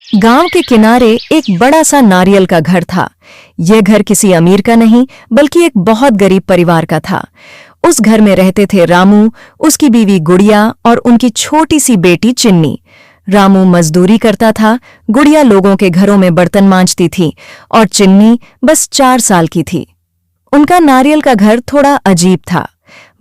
गांव के किनारे एक बड़ा सा नारियल का घर था। यह घर किसी अमीर का नहीं बल्कि एक बहुत गरीब परिवार का था। उस घर में रहते थे रामू, उसकी बीवी गुड़िया और उनकी छोटी सी बेटी चिन्नी। रामू मजदूरी करता था, गुड़िया लोगों के घरों में बर्तन मांजती थी और चिन्नी बस 4 साल की थी। उनका नारियल का घर थोड़ा अजीब था।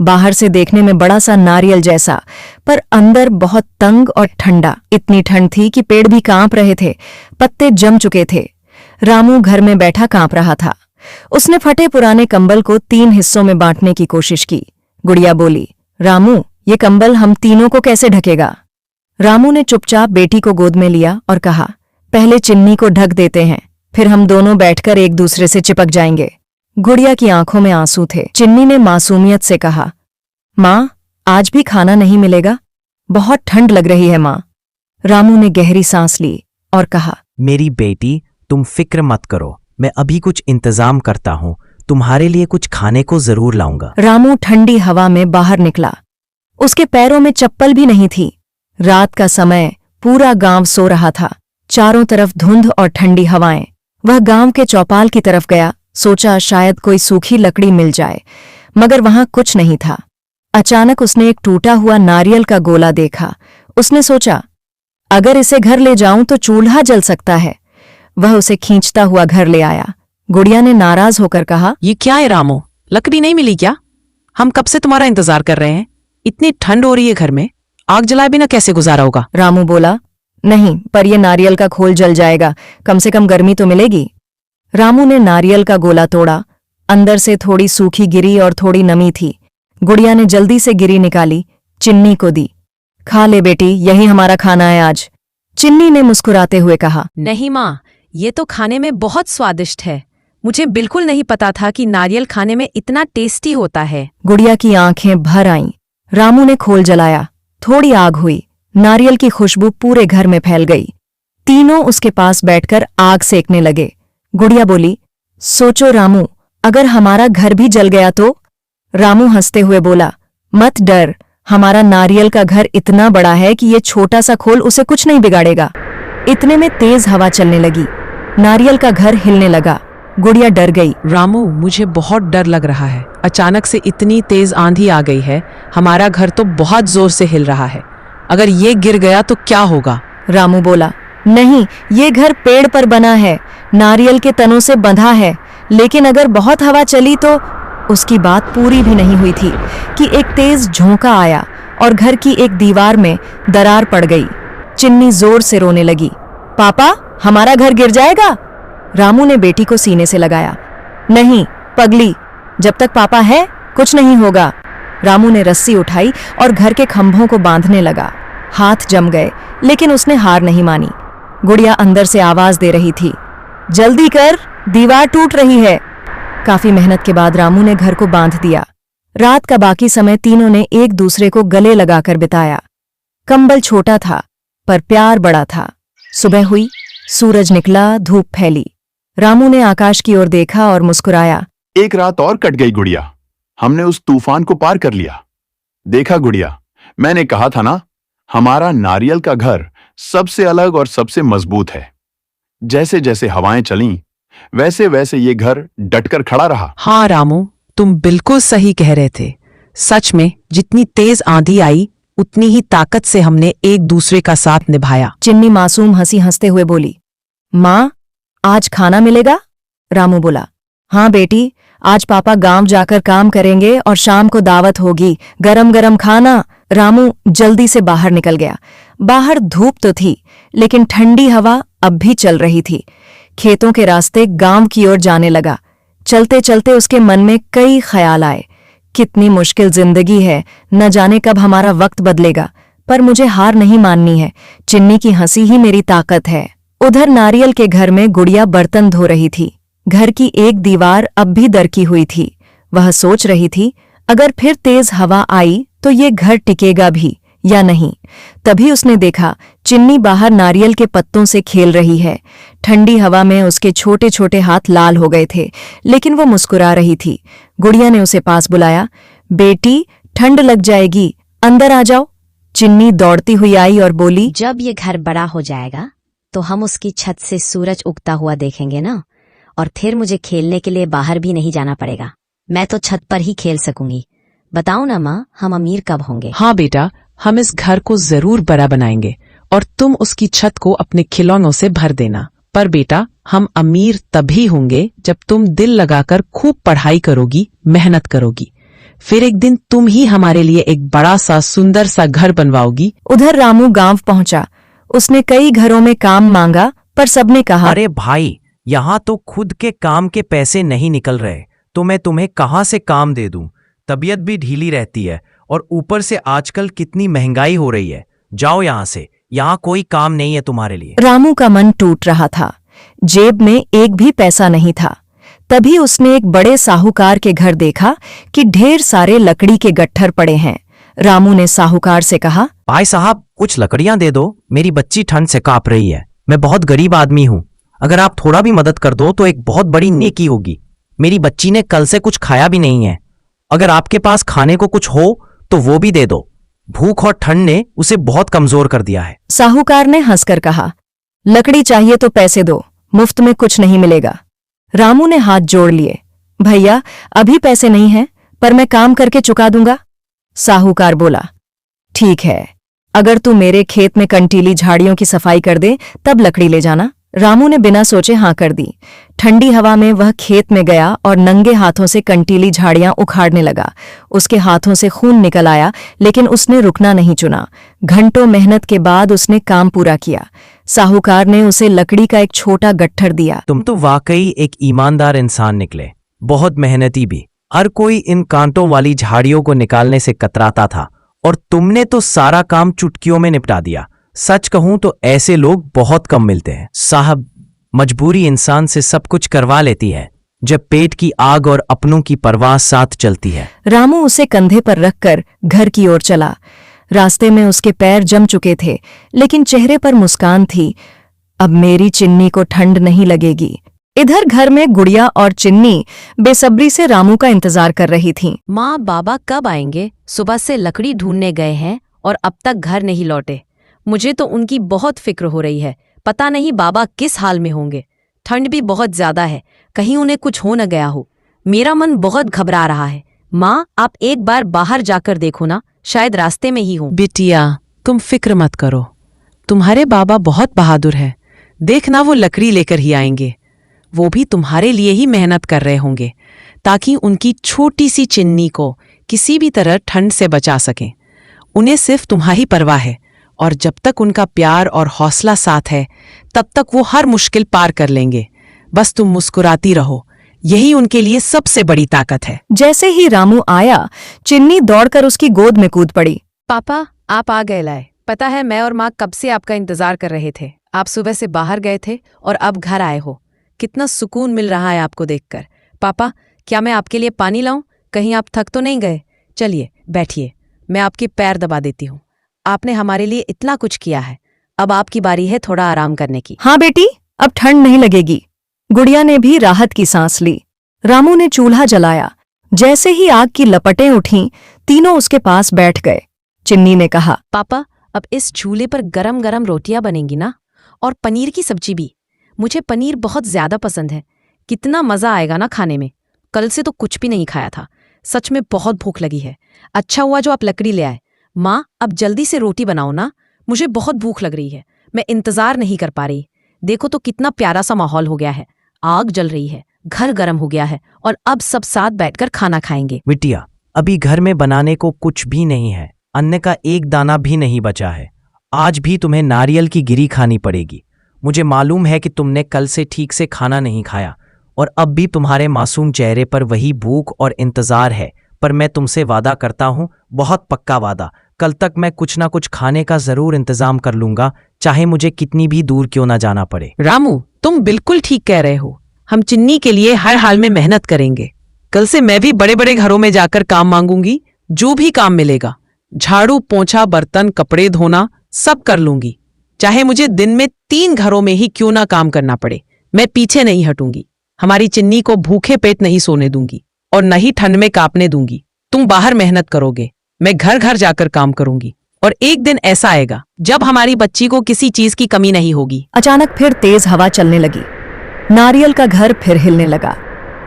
बाहर से देखने में बड़ा सा नारियल जैसा, पर अंदर बहुत तंग और ठंडा। इतनी ठंड थी कि पेड़ भी कांप रहे थे, पत्ते जम चुके थे। रामू घर में बैठा कांप रहा था। उसने फटे पुराने कंबल को 3 हिस्सों में बांटने की कोशिश की। गुड़िया बोली, रामू, ये कंबल हम तीनों को कैसे ढकेगा? रामू ने चुपचाप बेटी को गोद में लिया और कहा, पहले चिन्नी को ढक देते हैं, फिर हम दोनों बैठकर एक दूसरे से चिपक जाएंगे। गुड़िया की आंखों में आंसू थे। चिन्नी ने मासूमियत से कहा, माँ, आज भी खाना नहीं मिलेगा? बहुत ठंड लग रही है माँ। रामू ने गहरी सांस ली और कहा, मेरी बेटी, तुम फिक्र मत करो, मैं अभी कुछ इंतजाम करता हूँ, तुम्हारे लिए कुछ खाने को जरूर लाऊंगा। रामू ठंडी हवा में बाहर निकला। उसके पैरों में चप्पल भी नहीं थी। रात का समय, पूरा गांव सो रहा था। चारों तरफ धुंध और ठंडी हवाएं। वह गांव के चौपाल की तरफ गया, सोचा शायद कोई सूखी लकड़ी मिल जाए, मगर वहां कुछ नहीं था। अचानक उसने एक टूटा हुआ नारियल का गोला देखा। उसने सोचा, अगर इसे घर ले जाऊं तो चूल्हा जल सकता है। वह उसे खींचता हुआ घर ले आया। गुड़िया ने नाराज होकर कहा, ये क्या है रामू, लकड़ी नहीं मिली क्या? हम कब से तुम्हारा इंतजार कर रहे हैं। इतनी ठंड हो रही है घर में, आग जलाए बिना कैसे गुजारा होगा? रामू बोला, नहीं, पर यह नारियल का खोल जल जाएगा, कम से कम गर्मी तो मिलेगी। रामू ने नारियल का गोला तोड़ा। अंदर से थोड़ी सूखी गिरी और थोड़ी नमी थी। गुड़िया ने जल्दी से गिरी निकाली, चिन्नी को दी। खा ले बेटी, यही हमारा खाना है आज। चिन्नी ने मुस्कुराते हुए कहा, नहीं माँ, ये तो खाने में बहुत स्वादिष्ट है। मुझे बिल्कुल नहीं पता था कि नारियल खाने में इतना टेस्टी होता है। गुड़िया की आंखें भर आईं। रामू ने खोल जलाया। थोड़ी आग हुई। नारियल की खुशबू पूरे घर में फैल गई। तीनों उसके पास बैठकर आग सेकने लगे। गुड़िया बोली, सोचो रामू, अगर हमारा घर भी जल गया तो? रामू हंसते हुए बोला, मत डर, हमारा नारियल का घर इतना बड़ा है कि ये छोटा सा खोल उसे कुछ नहीं बिगाड़ेगा। इतने में तेज हवा चलने लगी। नारियल का घर हिलने लगा। गुड़िया डर गई। रामू, मुझे बहुत डर लग रहा है। अचानक से इतनी तेज आंधी आ गई है, हमारा घर तो बहुत जोर से हिल रहा है। अगर ये गिर गया तो क्या होगा? रामू बोला, नहीं, ये घर पेड़ पर बना है, नारियल के तनों से बंधा है, लेकिन अगर बहुत हवा चली तो? उसकी बात पूरी भी नहीं हुई थी कि एक तेज झोंका आया और घर की एक दीवार में दरार पड़ गई। चिन्नी जोर से रोने लगी, पापा, हमारा घर गिर जाएगा। रामू ने बेटी को सीने से लगाया। नहीं पगली, जब तक पापा है कुछ नहीं होगा। रामू ने रस्सी उठाई और घर के खंभों को बांधने लगा। हाथ जम गए, लेकिन उसने हार नहीं मानी। गुड़िया अंदर से आवाज दे रही थी, जल्दी कर, दीवार टूट रही है। काफी मेहनत के बाद रामू ने घर को बांध दिया। रात का बाकी समय तीनों ने एक दूसरे को गले लगाकर बिताया। कंबल छोटा था, पर प्यार बड़ा था। सुबह हुई, सूरज निकला, धूप फैली। रामू ने आकाश की ओर देखा और मुस्कुराया। एक रात और कट गई गुड़िया, हमने उस तूफान को पार कर लिया। देखा गुड़िया, मैंने कहा था ना, हमारा नारियल का घर सबसे अलग और सबसे मजबूत है। जैसे जैसे हवाएं चलीं, वैसे वैसे ये घर डटकर खड़ा रहा। हाँ रामू, तुम बिल्कुल सही कह रहे थे। सच में जितनी तेज आंधी आई, उतनी ही ताकत से हमने एक दूसरे का साथ निभाया। चिन्नी मासूम हंसी हंसते हुए बोली, माँ, आज खाना मिलेगा? रामू बोला, हाँ बेटी, आज पापा गांव जाकर काम करेंगे और शाम को दावत होगी, गरम गरम खाना। रामू जल्दी से बाहर निकल गया। बाहर धूप तो थी, लेकिन ठंडी हवा अब भी चल रही थी। खेतों के रास्ते गांव की ओर जाने लगा। चलते चलते उसके मन में कई ख्याल आए। कितनी मुश्किल जिंदगी है, न जाने कब हमारा वक्त बदलेगा, पर मुझे हार नहीं माननी है। चिन्नी की हंसी ही मेरी ताकत है। उधर नारियल के घर में गुड़िया बर्तन धो रही थी। घर की एक दीवार अब भी दरकी हुई थी। वह सोच रही थी, अगर फिर तेज हवा आई तो ये घर टिकेगा भी या नहीं। तभी उसने देखा, चिन्नी बाहर नारियल के पत्तों से खेल रही है। ठंडी हवा में उसके छोटे छोटे हाथ लाल हो गए थे, लेकिन वो मुस्कुरा रही थी। गुड़िया ने उसे पास बुलाया, बेटी, ठंड लग जाएगी, अंदर आ जाओ। चिन्नी दौड़ती हुई आई और बोली, जब ये घर बड़ा हो जाएगा तो हम उसकी छत से सूरज उगता हुआ देखेंगे ना, और फिर मुझे खेलने के लिए बाहर भी नहीं जाना पड़ेगा। मैं तो छत पर ही खेल सकूंगी। बताओ ना माँ, हम अमीर कब होंगे? हाँ बेटा, हम इस घर को जरूर बड़ा बनाएंगे और तुम उसकी छत को अपने खिलौनों से भर देना। पर बेटा, हम अमीर तभी होंगे जब तुम दिल लगाकर खूब पढ़ाई करोगी, मेहनत करोगी। फिर एक दिन तुम ही हमारे लिए एक बड़ा सा सुंदर सा घर बनवाओगी। उधर रामू गांव पहुंचा। उसने कई घरों में काम मांगा, पर सबने कहा, अरे भाई, यहाँ तो खुद के काम के पैसे नहीं निकल रहे, तो मैं तुम्हें कहाँ से काम दे दूं? तबीयत भी ढीली रहती है और ऊपर से आजकल कितनी महंगाई हो रही है। जाओ यहाँ से, यहाँ कोई काम नहीं है तुम्हारे लिए। रामू का मन टूट रहा था। जेब में एक भी पैसा नहीं था। तभी उसने एक बड़े साहूकार के घर देखा कि ढेर सारे लकड़ी के गट्ठर पड़े हैं। रामू ने साहूकार से कहा, भाई साहब, कुछ लकड़ियां दे दो, मेरी बच्ची ठंड से कांप रही है। मैं बहुत गरीब आदमी हूँ, अगर आप थोड़ा भी मदद कर दो तो एक बहुत बड़ी नेकी होगी। मेरी बच्ची ने कल से कुछ खाया भी नहीं है। अगर आपके पास खाने को कुछ हो तो वो भी दे दो। भूख और ठंड ने उसे बहुत कमजोर कर दिया है। साहूकार ने हंसकर कहा, लकड़ी चाहिए तो पैसे दो, मुफ्त में कुछ नहीं मिलेगा। रामू ने हाथ जोड़ लिए, भैया अभी पैसे नहीं हैं, पर मैं काम करके चुका दूंगा। साहूकार बोला, ठीक है, अगर तू मेरे खेत में कंटीली झाड़ियों की सफाई कर दे तब लकड़ी ले जाना। रामू ने बिना सोचे हाँ कर दी। ठंडी हवा में वह खेत में गया और नंगे हाथों से कंटीली झाड़ियां उखाड़ने लगा। उसके हाथों से खून निकल आया, लेकिन उसने रुकना नहीं चुना। घंटों मेहनत के बाद उसने काम पूरा किया। साहूकार ने उसे लकड़ी का एक छोटा गट्ठर दिया। तुम तो वाकई एक ईमानदार इंसान निकले, बहुत मेहनती भी। हर कोई इन कांटों वाली झाड़ियों को निकालने से कतराता था और तुमने तो सारा काम चुटकियों में निपटा दिया। सच कहूं तो ऐसे लोग बहुत कम मिलते हैं। साहब, मजबूरी इंसान से सब कुछ करवा लेती है जब पेट की आग और अपनों की परवाह साथ चलती है। रामू उसे कंधे पर रखकर घर की ओर चला। रास्ते में उसके पैर जम चुके थे, लेकिन चेहरे पर मुस्कान थी। अब मेरी चिन्नी को ठंड नहीं लगेगी। इधर घर में गुड़िया और चिन्नी बेसब्री से रामू का इंतजार कर रही थीं। माँ, बाबा कब आएंगे? सुबह से लकड़ी ढूंढने गए हैं और अब तक घर नहीं लौटे। मुझे तो उनकी बहुत फिक्र हो रही है। पता नहीं बाबा किस हाल में होंगे। ठंड भी बहुत ज्यादा है, कहीं उन्हें कुछ हो न गया हो। मेरा मन बहुत घबरा रहा है। माँ, आप एक बार बाहर जाकर देखो ना, शायद रास्ते में ही हो। बिटिया, तुम फिक्र मत करो, तुम्हारे बाबा बहुत बहादुर है। देखना, वो लकड़ी लेकर ही आएंगे। वो भी तुम्हारे लिए ही मेहनत कर रहे होंगे ताकि उनकी छोटी सी चिन्नी को किसी भी तरह ठंड से बचा सकें। उन्हें सिर्फ तुम्हारी परवाह है और जब तक उनका प्यार और हौसला साथ है तब तक वो हर मुश्किल पार कर लेंगे। बस तुम मुस्कुराती रहो, यही उनके लिए सबसे बड़ी ताकत है। जैसे ही रामू आया, चिन्नी दौड़कर उसकी गोद में कूद पड़ी। पापा, आप आ गए लाए। पता है, मैं और माँ कब से आपका इंतजार कर रहे थे। आप सुबह से बाहर गए थे और अब घर आए हो। कितना सुकून मिल रहा है आपको देखकर। पापा, क्या मैं आपके लिए पानी लाऊं? कहीं आप थक तो नहीं गए? चलिए बैठिए, मैं आपके पैर दबा देती हूँ। आपने हमारे लिए इतना कुछ किया है, अब आपकी बारी है थोड़ा आराम करने की। हाँ बेटी, अब ठंड नहीं लगेगी। गुड़िया ने भी राहत की सांस ली। रामू ने चूल्हा जलाया। जैसे ही आग की लपटें उठीं, तीनों उसके पास बैठ गए। चिन्नी ने कहा, पापा, अब इस चूल्हे पर गरम गरम रोटियां बनेंगी ना, और पनीर की सब्जी भी। मुझे पनीर बहुत ज्यादा पसंद है। कितना मजा आएगा ना खाने में। कल से तो कुछ भी नहीं खाया था। सच में बहुत भूख लगी है। अच्छा हुआ जो आप लकड़ी ले आए। माँ, अब जल्दी से रोटी बनाओ ना, मुझे बहुत भूख लग रही है। मैं इंतजार नहीं कर पा रही। देखो तो कितना प्यारा सा माहौल हो गया है। आग जल रही है, घर गर्म हो गया है और अब सब साथ बैठकर खाना खाएंगे। बिटिया, अभी घर में बनाने को कुछ भी नहीं है। अन्न का एक दाना भी नहीं बचा है। आज भी तुम्हें नारियल की गिरी खानी पड़ेगी। मुझे मालूम है कि तुमने कल से ठीक से खाना नहीं खाया और अब भी तुम्हारे मासूम चेहरे पर वही भूख और इंतजार है। पर मैं तुमसे वादा करता हूँ, बहुत पक्का वादा, कल तक मैं कुछ ना कुछ खाने का जरूर इंतजाम कर लूंगा, चाहे मुझे कितनी भी दूर क्यों ना जाना पड़े। रामू, तुम बिल्कुल ठीक कह रहे हो। हम चिन्नी के लिए हर हाल में मेहनत करेंगे। कल से मैं भी बड़े बड़े घरों में जाकर काम मांगूंगी। जो भी काम मिलेगा, झाड़ू, पोंछा, बर्तन, कपड़े धोना, सब कर लूंगी। चाहे मुझे दिन में 3 घरों में ही क्यों ना काम करना पड़े, मैं पीछे नहीं हटूंगी। हमारी चिन्नी को भूखे पेट नहीं सोने दूंगी और न ही ठंड में कांपने दूंगी। तुम बाहर मेहनत करोगे, मैं घर घर जाकर काम करूंगी और एक दिन ऐसा आएगा जब हमारी बच्ची को किसी चीज की कमी नहीं होगी। अचानक फिर तेज हवा चलने लगी। नारियल का घर फिर हिलने लगा।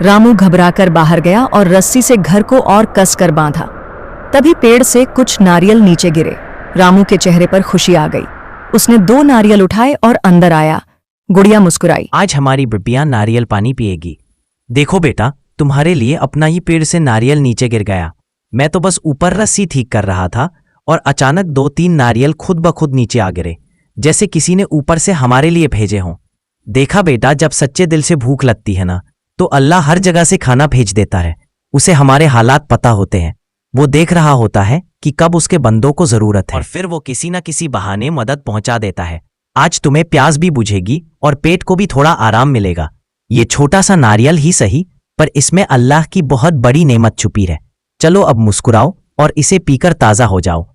रामू घबराकर बाहर गया और रस्सी से घर को और कसकर बांधा। तभी पेड़ से कुछ नारियल नीचे गिरे। रामू के चेहरे पर खुशी आ गई। उसने 2 नारियल उठाए और अंदर आया। गुड़िया मुस्कुराई। आज हमारी बिटिया नारियल पानी पिएगी। देखो बेटा, तुम्हारे लिए अपना ही पेड़ से नारियल नीचे गिर गया। मैं तो बस ऊपर रस्सी ठीक कर रहा था और अचानक 2-3 नारियल खुद ब खुद नीचे आ गिरे, जैसे किसी ने ऊपर से हमारे लिए भेजे हों। देखा बेटा, जब सच्चे दिल से भूख लगती है ना, तो अल्लाह हर जगह से खाना भेज देता है। उसे हमारे हालात पता होते हैं। वो देख रहा होता है कि कब उसके बंदों को जरूरत है और फिर वो किसी न किसी बहाने मदद पहुंचा देता है। आज तुम्हें प्यास भी बुझेगी और पेट को भी थोड़ा आराम मिलेगा। ये छोटा सा नारियल ही सही, पर इसमें अल्लाह की बहुत बड़ी नेमत छुपी है। चलो अब मुस्कुराओ और इसे पीकर ताजा हो जाओ।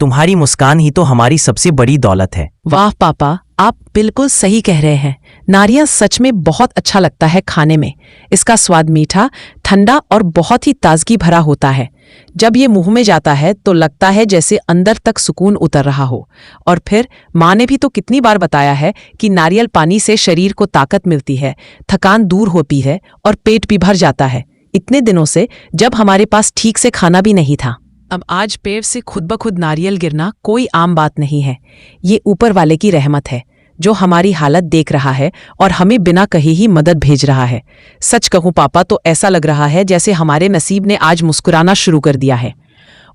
तुम्हारी मुस्कान ही तो हमारी सबसे बड़ी दौलत है। वाह पापा, आप बिल्कुल सही कह रहे हैं। नारियल सच में बहुत अच्छा लगता है खाने में। इसका स्वाद मीठा, ठंडा और बहुत ही ताजगी भरा होता है। जब ये मुंह में जाता है तो लगता है जैसे अंदर तक सुकून उतर रहा हो। और फिर माँ ने भी तो कितनी बार बताया है कि नारियल पानी से शरीर को ताकत मिलती है, थकान दूर होती है और पेट भी भर जाता है। इतने दिनों से जब हमारे पास ठीक से खाना भी नहीं था। अब आज पेड़ से खुद ब खुद नारियल गिरना कोई आम बात नहीं है। ये ऊपर वाले की रहमत है, जो हमारी हालत देख रहा है और हमें बिना कहे ही मदद भेज रहा है। सच कहूं पापा, तो ऐसा लग रहा है जैसे हमारे नसीब ने आज मुस्कुराना शुरू कर दिया है।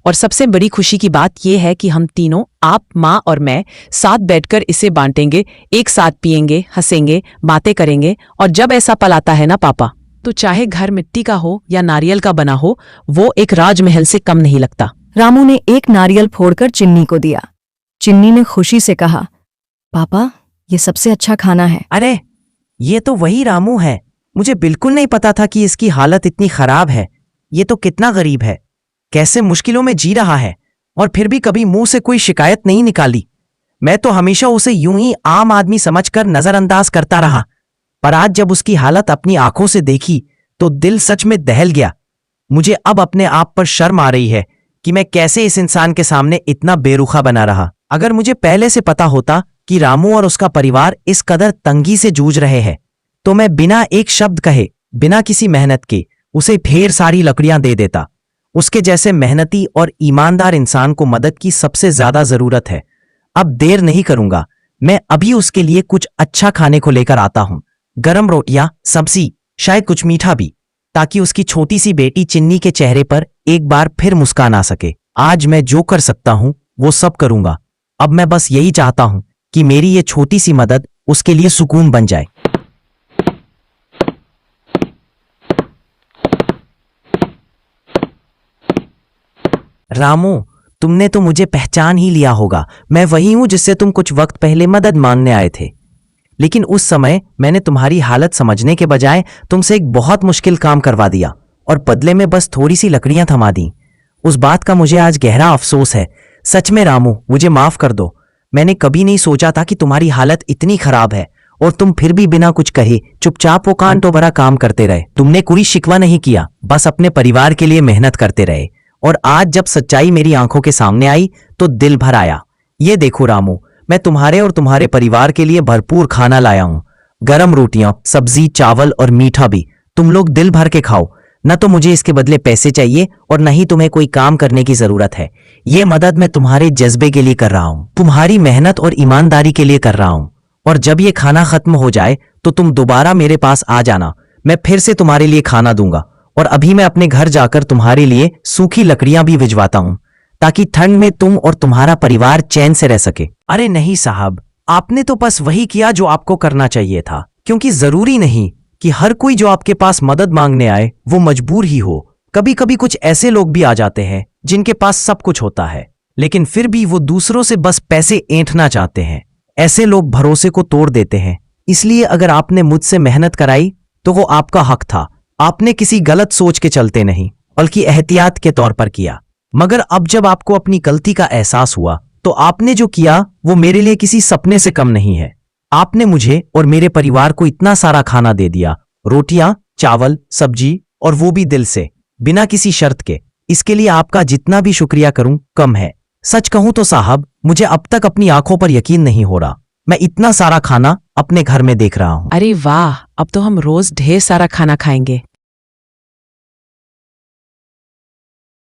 और सबसे बड़ी खुशी की बात यह है कि हम तीनों, आप, माँ और मैं, साथ बैठकर इसे बांटेंगे, एक साथ पिएंगे, हंसेंगे, बातें करेंगे। और जब ऐसा पल आता है ना पापा, तो चाहे घर मिट्टी का हो या नारियल का बना हो, वो एक राजमहल से कम नहीं लगता। रामू ने एक नारियल फोड़कर चिन्नी को दिया। चिन्नी ने खुशी से कहा, पापा, ये सबसे अच्छा खाना है। अरे, ये तो वही रामू है। मुझे बिल्कुल नहीं पता था कि इसकी हालत इतनी खराब है। ये तो कितना गरीब है, कैसे मुश्किलों में जी रहा है, और फिर भी कभी मुंह से कोई शिकायत नहीं निकाली। मैं तो हमेशा उसे यूं ही आम आदमी समझकर नजरअंदाज करता रहा, पर आज जब उसकी हालत अपनी आंखों से देखी तो दिल सच में दहल गया। मुझे अब अपने आप पर शर्म आ रही है कि मैं कैसे इस इंसान के सामने इतना बेरुखा बना रहा। अगर मुझे पहले से पता होता कि रामू और उसका परिवार इस कदर तंगी से जूझ रहे हैं, तो मैं बिना एक शब्द कहे, बिना किसी मेहनत के उसे ढेर सारी लकड़ियां दे देता। उसके जैसे मेहनती और ईमानदार इंसान को मदद की सबसे ज्यादा जरूरत है। अब देर नहीं करूंगा, मैं अभी उसके लिए कुछ अच्छा खाने को लेकर आता हूं। गरम रोटियां, सब्जी, शायद कुछ मीठा भी, ताकि उसकी छोटी सी बेटी चिन्नी के चेहरे पर एक बार फिर मुस्कान आ सके। आज मैं जो कर सकता हूं वो सब करूंगा। अब मैं बस यही चाहता हूं कि मेरी ये छोटी सी मदद उसके लिए सुकून बन जाए। रामू, तुमने तो मुझे पहचान ही लिया होगा। मैं वही हूं जिससे तुम कुछ वक्त पहले मदद मांगने आए थे। लेकिन उस समय मैंने तुम्हारी हालत समझने के बजाय तुमसे एक बहुत मुश्किल काम करवा दिया और बदले में बस थोड़ी सी लकड़ियां थमा दी। उस बात का मुझे आज गहरा अफसोस है। सच में रामू, मुझे माफ कर दो। मैंने कभी नहीं सोचा था कि तुम्हारी हालत इतनी खराब है और तुम फिर भी बिना कुछ कहे चुपचाप वो कांटो भरा काम करते रहे। तुमने कोई शिकवा नहीं किया, बस अपने परिवार के लिए मेहनत करते रहे। और आज जब सच्चाई मेरी आंखों के सामने आई तो दिल भर आया। ये देखो रामू, मैं तुम्हारे और तुम्हारे परिवार के लिए भरपूर खाना लाया हूं। गरम रोटियां, सब्जी, चावल और मीठा भी। तुम लोग दिल भर के खाओ। न तो मुझे इसके बदले पैसे चाहिए और न ही तुम्हें कोई काम करने की जरूरत है। ये मदद मैं तुम्हारे जज्बे के लिए कर रहा हूं, तुम्हारी मेहनत और ईमानदारी के लिए कर रहा हूं। और जब ये खाना खत्म हो जाए तो तुम दोबारा मेरे पास आ जाना। मैं फिर से तुम्हारे लिए खाना दूंगा। और अभी मैं अपने घर जाकर तुम्हारे लिए सूखी लकड़ियां भी भिजवाता हूं, ताकि ठंड में तुम और तुम्हारा परिवार चैन से रह सके। अरे नहीं साहब, आपने तो बस वही किया जो आपको करना चाहिए था, क्योंकि जरूरी नहीं कि हर कोई जो आपके पास मदद मांगने आए वो मजबूर ही हो। कभी कभी कुछ ऐसे लोग भी आ जाते हैं जिनके पास सब कुछ होता है, लेकिन फिर भी वो दूसरों से बस पैसे ऐंठना चाहते हैं। ऐसे लोग भरोसे को तोड़ देते हैं। इसलिए अगर आपने मुझसे मेहनत कराई तो वो आपका हक था। आपने किसी गलत सोच के चलते नहीं, बल्कि एहतियात के तौर पर किया। मगर अब जब आपको अपनी गलती का एहसास हुआ तो आपने जो किया वो मेरे लिए किसी सपने से कम नहीं है। आपने मुझे और मेरे परिवार को इतना सारा खाना दे दिया, रोटियां, चावल, सब्जी, और वो भी दिल से, बिना किसी शर्त के। इसके लिए आपका जितना भी शुक्रिया करूं कम है। सच कहूं तो साहब, मुझे अब तक अपनी आंखों पर यकीन नहीं हो रहा। मैं इतना सारा खाना अपने घर में देख रहा हूं। अरे वाह, अब तो हम रोज ढेर सारा खाना खाएंगे।